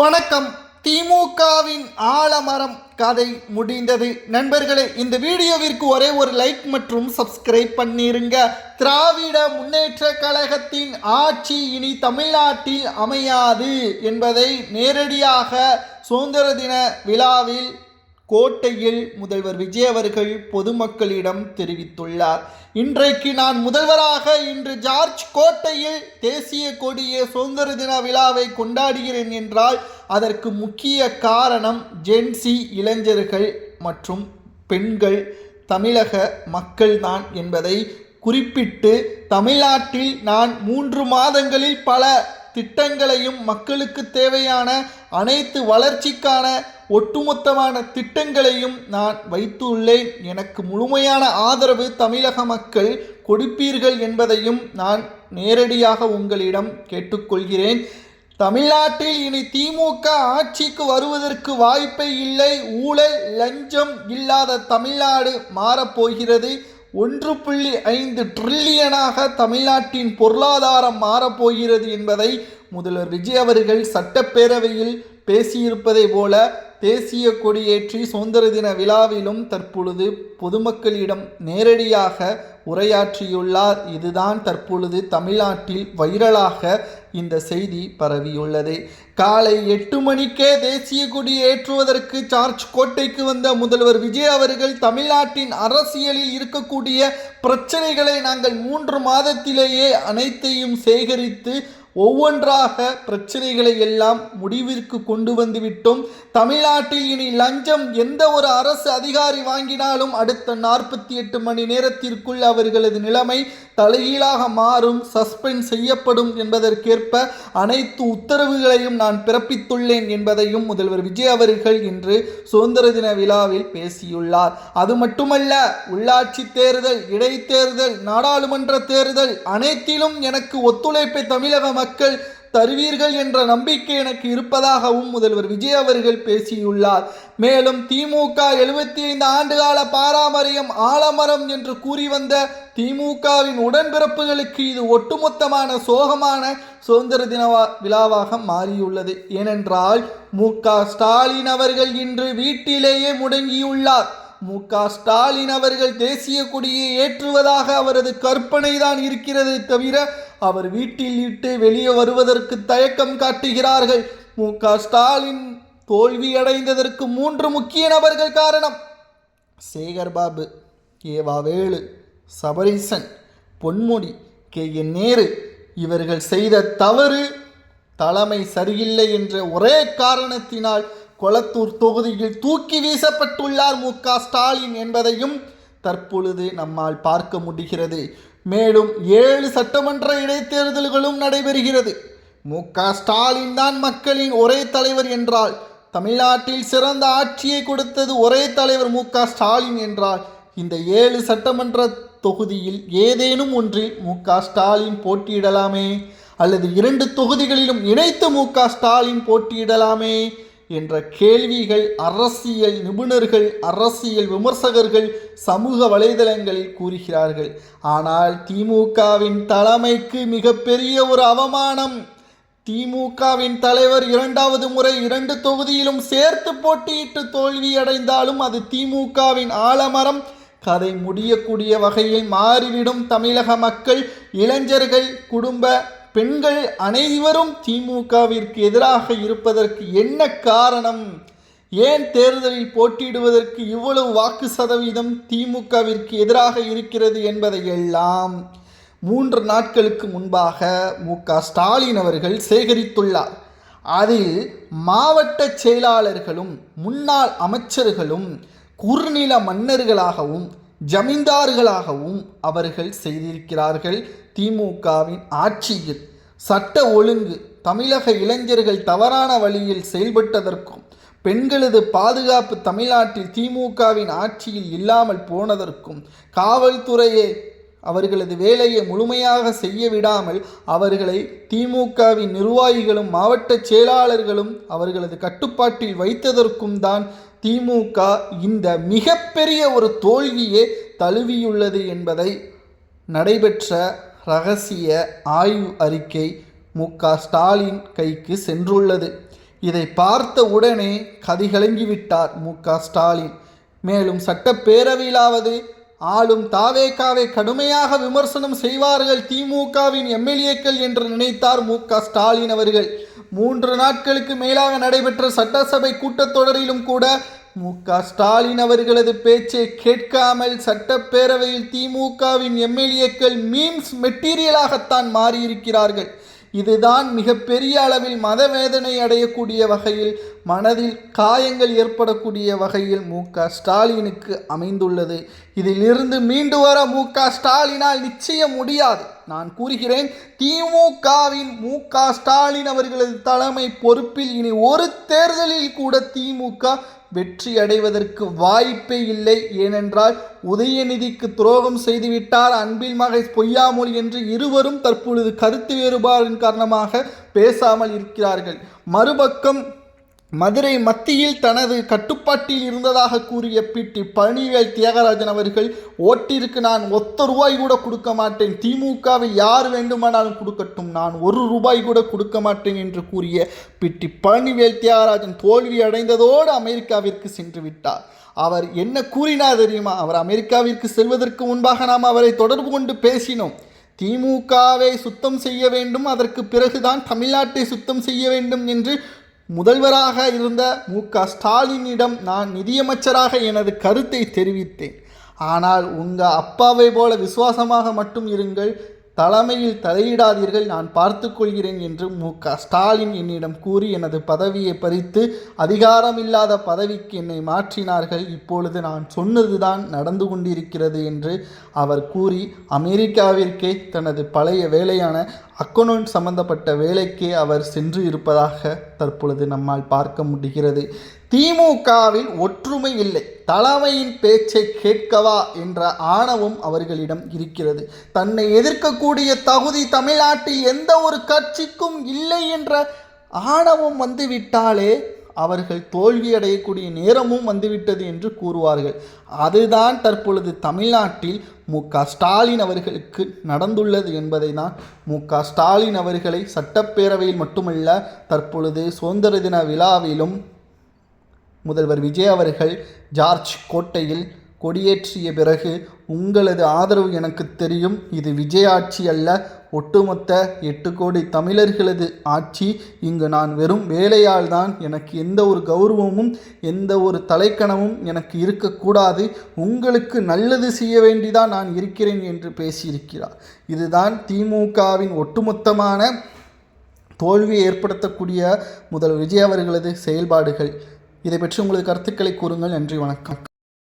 வணக்கம். திமுகவின் ஆலமரம் கதை முடிந்தது. நண்பர்களே, இந்த வீடியோவிற்கு ஒரே ஒரு லைக் மற்றும் சப்ஸ்கிரைப் பண்ணிருங்க. திராவிட முன்னேற்ற கழகத்தின் ஆட்சி இனி தமிழ்நாட்டில் அமையாது என்பதை நேரடியாக சுதந்திர தின விழாவில் கோட்டையில் முதல்வர் விஜய் அவர்கள் பொதுமக்களிடம் தெரிவித்துள்ளார். இன்றைக்கு நான் முதல்வராக இன்று ஜார்ஜ் கோட்டையில் தேசிய கொடிய சுதந்திர தின விழாவை கொண்டாடுகிறேன் என்றால் அதற்கு முக்கிய காரணம் ஜென்சி இளைஞர்கள் மற்றும் பெண்கள், தமிழக மக்கள்தான் என்பதை குறிப்பிட்டு, தமிழ்நாட்டில் நான் 3 மாதங்களில் பல திட்டங்களையும் மக்களுக்கு தேவையான அனைத்து வளர்ச்சிக்கான ஒட்டுமொத்தமான திட்டங்களையும் நான் வைத்துள்ளேன். எனக்கு முழுமையான ஆதரவு தமிழக மக்கள் கொடுப்பீர்கள் என்பதையும் நான் நேரடியாக உங்களிடம் கேட்டுக்கொள்கிறேன். தமிழ்நாட்டில் இனி திமுக ஆட்சிக்கு வருவதற்கு வாய்ப்பே இல்லை. ஊழல் லஞ்சம் இல்லாத தமிழ்நாடு மாறப்போகிறது. 1.5 டிரில்லியனாக தமிழ்நாட்டின் பொருளாதாரம் மாறப்போகிறது என்பதை முதல்வர் விஜய் அவர்கள் சட்டப்பேரவையில் பேசியிருப்பதை போல தேசிய கொடியேற்றி சுதந்திர தின விழாவிலும் தற்பொழுது பொதுமக்களிடம் நேரடியாக உரையாற்றியுள்ளார். இதுதான் தற்பொழுது தமிழ்நாட்டில் வைரலாக இந்த செய்தி பரவியுள்ளது. காலை 8 மணிக்கே தேசிய கொடி ஏற்றுவதற்கு ஜார்ஜ் கோட்டைக்கு வந்த முதல்வர் விஜய் அவர்கள் தமிழ்நாட்டின் அரசியலில் இருக்கக்கூடிய பிரச்சனைகளை நாங்கள் 3 மாதத்திலேயே அனைத்தையும் சேகரித்து ஒவ்வொன்றாக பிரச்சனைகளை எல்லாம் முடிவிற்கு கொண்டு வந்து விட்டோம். தமிழ்நாட்டில் இனி லஞ்சம் எந்த ஒரு அரசு அதிகாரி வாங்கினாலும் அடுத்த 48 மணி நேரத்திற்குள் அவர்களது நிலைமை தலைகீழாக மாறும், சஸ்பெண்ட் செய்யப்படும் என்பதற்கேற்ப அனைத்து உத்தரவுகளையும் நான் பிறப்பித்துள்ளேன் என்பதையும் முதல்வர் விஜய் அவர்கள் இன்று சுதந்திர தின விழாவில் பேசியுள்ளார். அது மட்டுமல்ல, உள்ளாட்சி தேர்தல், இடைத்தேர்தல், நாடாளுமன்ற தேர்தல் அனைத்திலும் எனக்கு ஒத்துழைப்பை தமிழக மக்கள் தருவீர்கள் என்ற நம்பிக்கை எனக்கு இருப்பதாகவும் முதல்வர் விஜய் அவர்கள் பேசியுள்ளார். மேலும் திமுக 75 ஆண்டுகால பாரம்பரியம் ஆலமரம் என்று கூறி வந்த திமுகவின் உடன்பிறப்புகளுக்கு இது ஒட்டுமொத்தமான சோகமான சுதந்திர தின விழாவாக மாறியுள்ளது. ஏனென்றால் மு.க.ஸ்டாலின் அவர்கள் இன்று வீட்டிலேயே முடங்கியுள்ளார். மு.க.ஸ்டாலின் அவர்கள் தேசிய கொடியை ஏற்றுவதாக அவரது கற்பனை தான் இருக்கிறது தவிர அவர் வீட்டில் விட்டு வெளியே வருவதற்கு தயக்கம் காட்டுகிறார்கள். மு.க.ஸ்டாலின் தோல்வியடைந்ததற்கு 3 முக்கிய நபர்கள் காரணம். சேகர்பாபு, ஏவாவேலு, சபரீசன், பொன்முடி, கே.என். நேரு இவர்கள் செய்த தவறு, தலைமை சரியில்லை என்ற ஒரே காரணத்தினால் கொளத்தூர் தொகுதியில் தூக்கி வீசப்பட்டுள்ளார் மு.க.ஸ்டாலின் என்பதையும் தற்பொழுது நம்மால் பார்க்க முடிகிறது. மேலும் 7 சட்டமன்ற இடைத்தேர்தல்களும் நடைபெறுகிறது. மு.க.ஸ்டாலின் தான் மக்களின் ஒரே தலைவர் என்றால், தமிழ்நாட்டில் சிறந்த ஆட்சியை கொடுத்தது ஒரே தலைவர் மு.க.ஸ்டாலின் என்றால், இந்த 7 சட்டமன்ற தொகுதியில் ஏதேனும் ஒன்றில் மு.க.ஸ்டாலின் போட்டியிடலாமே, அல்லது 2 தொகுதிகளிலும் இணைத்து மு.க.ஸ்டாலின் போட்டியிடலாமே என்ற கேள்விகள் அரசியல் நிபுணர்கள், அரசியல் விமர்சகர்கள் சமூக வலைதளங்களில் கூறுகிறார்கள். ஆனால் திமுகவின் தலைமைக்கு மிகப்பெரிய ஒரு அவமானம். திமுகவின் தலைவர் 2வது முறை 2 தொகுதியிலும் சேர்த்து போட்டியிட்டு தோல்வியடைந்தாலும் அது திமுகவின் ஆலமரம் கதை முடியக்கூடிய வகையில் மாறிவிடும். தமிழக மக்கள், இளைஞர்கள், குடும்ப பெண்கள் அனைவரும் திமுகவிற்கு எதிராக இருப்பதற்கு என்ன காரணம்? ஏன் தேர்தலில் போட்டியிடுவதற்கு இவ்வளவு வாக்கு சதவீதம் திமுகவிற்கு எதிராக இருக்கிறது என்பதையெல்லாம் 3 நாட்களுக்கு முன்பாக மு.க.ஸ்டாலின் அவர்கள் சேகரித்துள்ளார். அதில் மாவட்ட செயலாளர்களும் முன்னாள் அமைச்சர்களும் குறுநில மன்னர்களாகவும் ஜமீன்தார்களாகவும் அவர்கள் செய்திருக்கிறார்கள். திமுகவின் ஆட்சியில் சட்ட ஒழுங்கு, தமிழக இளைஞர்கள் தவறான வழியில் செயல்பட்டதற்கும், பெண்களது பாதுகாப்பு தமிழ்நாட்டில் திமுகவின் ஆட்சியில் இல்லாமல் போனதற்கும், காவல்துறையை அவர்களது வேலையை முழுமையாக செய்ய விடாமல் அவர்களை திமுகவின் நிர்வாகிகளும் மாவட்ட செயலாளர்களும் அவர்களது கட்டுப்பாட்டில் வைத்ததற்கும் தான் திமுக இந்த மிகப்பெரிய ஒரு தோல்வியே தழுவியுள்ளது என்பதை நடைபெற்ற இரகசிய ஆய்வு அறிக்கை மு.க.ஸ்டாலின் கைக்கு சென்றுள்ளது. இதை பார்த்த உடனே கதிகலங்கிவிட்டார் மு.க.ஸ்டாலின். மேலும் சட்டப்பேரவையிலாவது ஆளும் தாவேகாவை கடுமையாக விமர்சனம் செய்வார்கள் திமுகவின் எம்எல்ஏக்கள் என்று நினைத்தார் மு.க.ஸ்டாலின் அவர்கள். 3 நாட்களுக்கு மேலாக நடைபெற்ற சட்டசபை கூட்டத்தொடரிலும் கூட மு.க.ஸ்டாலின் அவர்களது பேச்சை கேட்காமல் சட்டப்பேரவையில் திமுகவின் எம்எல்ஏக்கள் மீம்ஸ் மெட்டீரியலாகத்தான் மாறியிருக்கிறார்கள். இதுதான் மிகப்பெரிய அளவில் மனவேதனை அடையக்கூடிய வகையில், மனதில் காயங்கள் ஏற்படக்கூடிய வகையில் மு.க.ஸ்டாலினுக்கு அமைந்துள்ளது. இதிலிருந்து மீண்டு வர மு.க.ஸ்டாலினால் நிச்சயம் முடியாது. நான் கூறுகிறேன், திமுகவின் மு.க.ஸ்டாலின் அவர்களது தலைமை பொறுப்பில் இனி ஒரு தேர்தலில் கூட திமுக வெற்றி அடைவதற்கு வாய்ப்பே இல்லை. ஏனென்றால் உதயநிதிக்கு துரோகம் செய்துவிட்டார் அன்பில் மகேஷ் பொய்யாமொழி என்று இருவரும் தற்பொழுது கருத்து வேறுபாடின் காரணமாக பேசாமல் இருக்கிறார்கள். மறுபக்கம் மதுரை மத்தியில் தனது கட்டுப்பாட்டில் இருந்ததாக கூறிய பிடி பழனிவேல் தியாகராஜன் அவர்கள், ஓட்டிற்கு நான் ₹1 கூட கொடுக்க மாட்டேன், திமுகவை யார் வேண்டுமானாலும் கொடுக்கட்டும், நான் ₹1 கூட கொடுக்க மாட்டேன் என்று கூறிய பிடி பழனிவேல் தியாகராஜன் தோல்வி அடைந்ததோடு அமெரிக்காவிற்கு சென்று விட்டார். அவர் என்ன கூறினார் தெரியுமா? அவர் அமெரிக்காவிற்கு செல்வதற்கு முன்பாக நாம் அவரை தொடர்பு கொண்டு பேசினோம். திமுகவை சுத்தம் செய்ய வேண்டும், அதற்கு பிறகுதான் தமிழ்நாட்டை சுத்தம் செய்ய வேண்டும் என்று முதல்வராக இருந்த மு.க.ஸ்டாலினிடம் நான் நிதியமைச்சராக எனது கருத்தை தெரிவித்தேன். ஆனால் உங்கள் அப்பாவை போல விசுவாசமாக மட்டும் இருங்கள், தலைமையில் தலையிடாதீர்கள், நான் பார்த்து கொள்கிறேன் என்று மு.க.ஸ்டாலின் என்னிடம் கூறி எனது பதவியை பறித்து அதிகாரமில்லாத பதவிக்கு என்னை மாற்றினார்கள். இப்பொழுது நான் சொன்னதுதான் நடந்து கொண்டிருக்கிறது என்று அவர் கூறி அமெரிக்காவிற்கே தனது பழைய வேலையான அக்கௌண்ட் சம்பந்தப்பட்ட வேலைக்கே அவர் சென்று இருப்பதாக தற்பொழுது நம்மால் பார்க்க முடிகிறது. திமுகவில் ஒற்றுமை இல்லை, தலைமையின் பேச்சை கேட்கவா என்ற ஆணவம் அவர்களிடம் இருக்கிறது. தன்னை எதிர்க்கக்கூடிய தகுதி தமிழ்நாட்டில் எந்த ஒரு கட்சிக்கும் இல்லை என்ற ஆணவம் வந்துவிட்டாலே அவர்கள் தோல்வி அடையக்கூடிய நேரமும் வந்துவிட்டது என்று கூறுவார்கள். அதுதான் தற்பொழுது தமிழ்நாட்டில் மு.க.ஸ்டாலின் அவர்களுக்கு நடந்துள்ளது என்பதை தான் மு.க.ஸ்டாலின் அவர்களை சட்டப்பேரவையில் மட்டுமல்ல, தற்பொழுது சுதந்திர தின விழாவிலும் முதல்வர் விஜய் அவர்கள் ஜார்ஜ் கோட்டையில் கொடியேற்றிய பிறகு, உங்களது ஆதரவு எனக்கு தெரியும், இது விஜய் ஆட்சி அல்ல, ஒட்டுமொத்த 8 கோடி தமிழர்களது ஆட்சி, இங்கு நான் வெறும் வேலையால் தான், எனக்கு எந்த ஒரு கௌரவமும் எந்த ஒரு தலைக்கணமும் எனக்கு இருக்கக்கூடாது, உங்களுக்கு நல்லது செய்ய வேண்டிதான் நான் இருக்கிறேன் என்று பேசியிருக்கிறார். இதுதான் திமுகவின் ஒட்டுமொத்தமான தோல்வியை ஏற்படுத்தக்கூடிய முதல்வர் விஜய் அவர்களது செயல்பாடுகள். இதை பற்றி உங்களது கருத்துக்களை கூறுங்கள். நன்றி, வணக்கம்.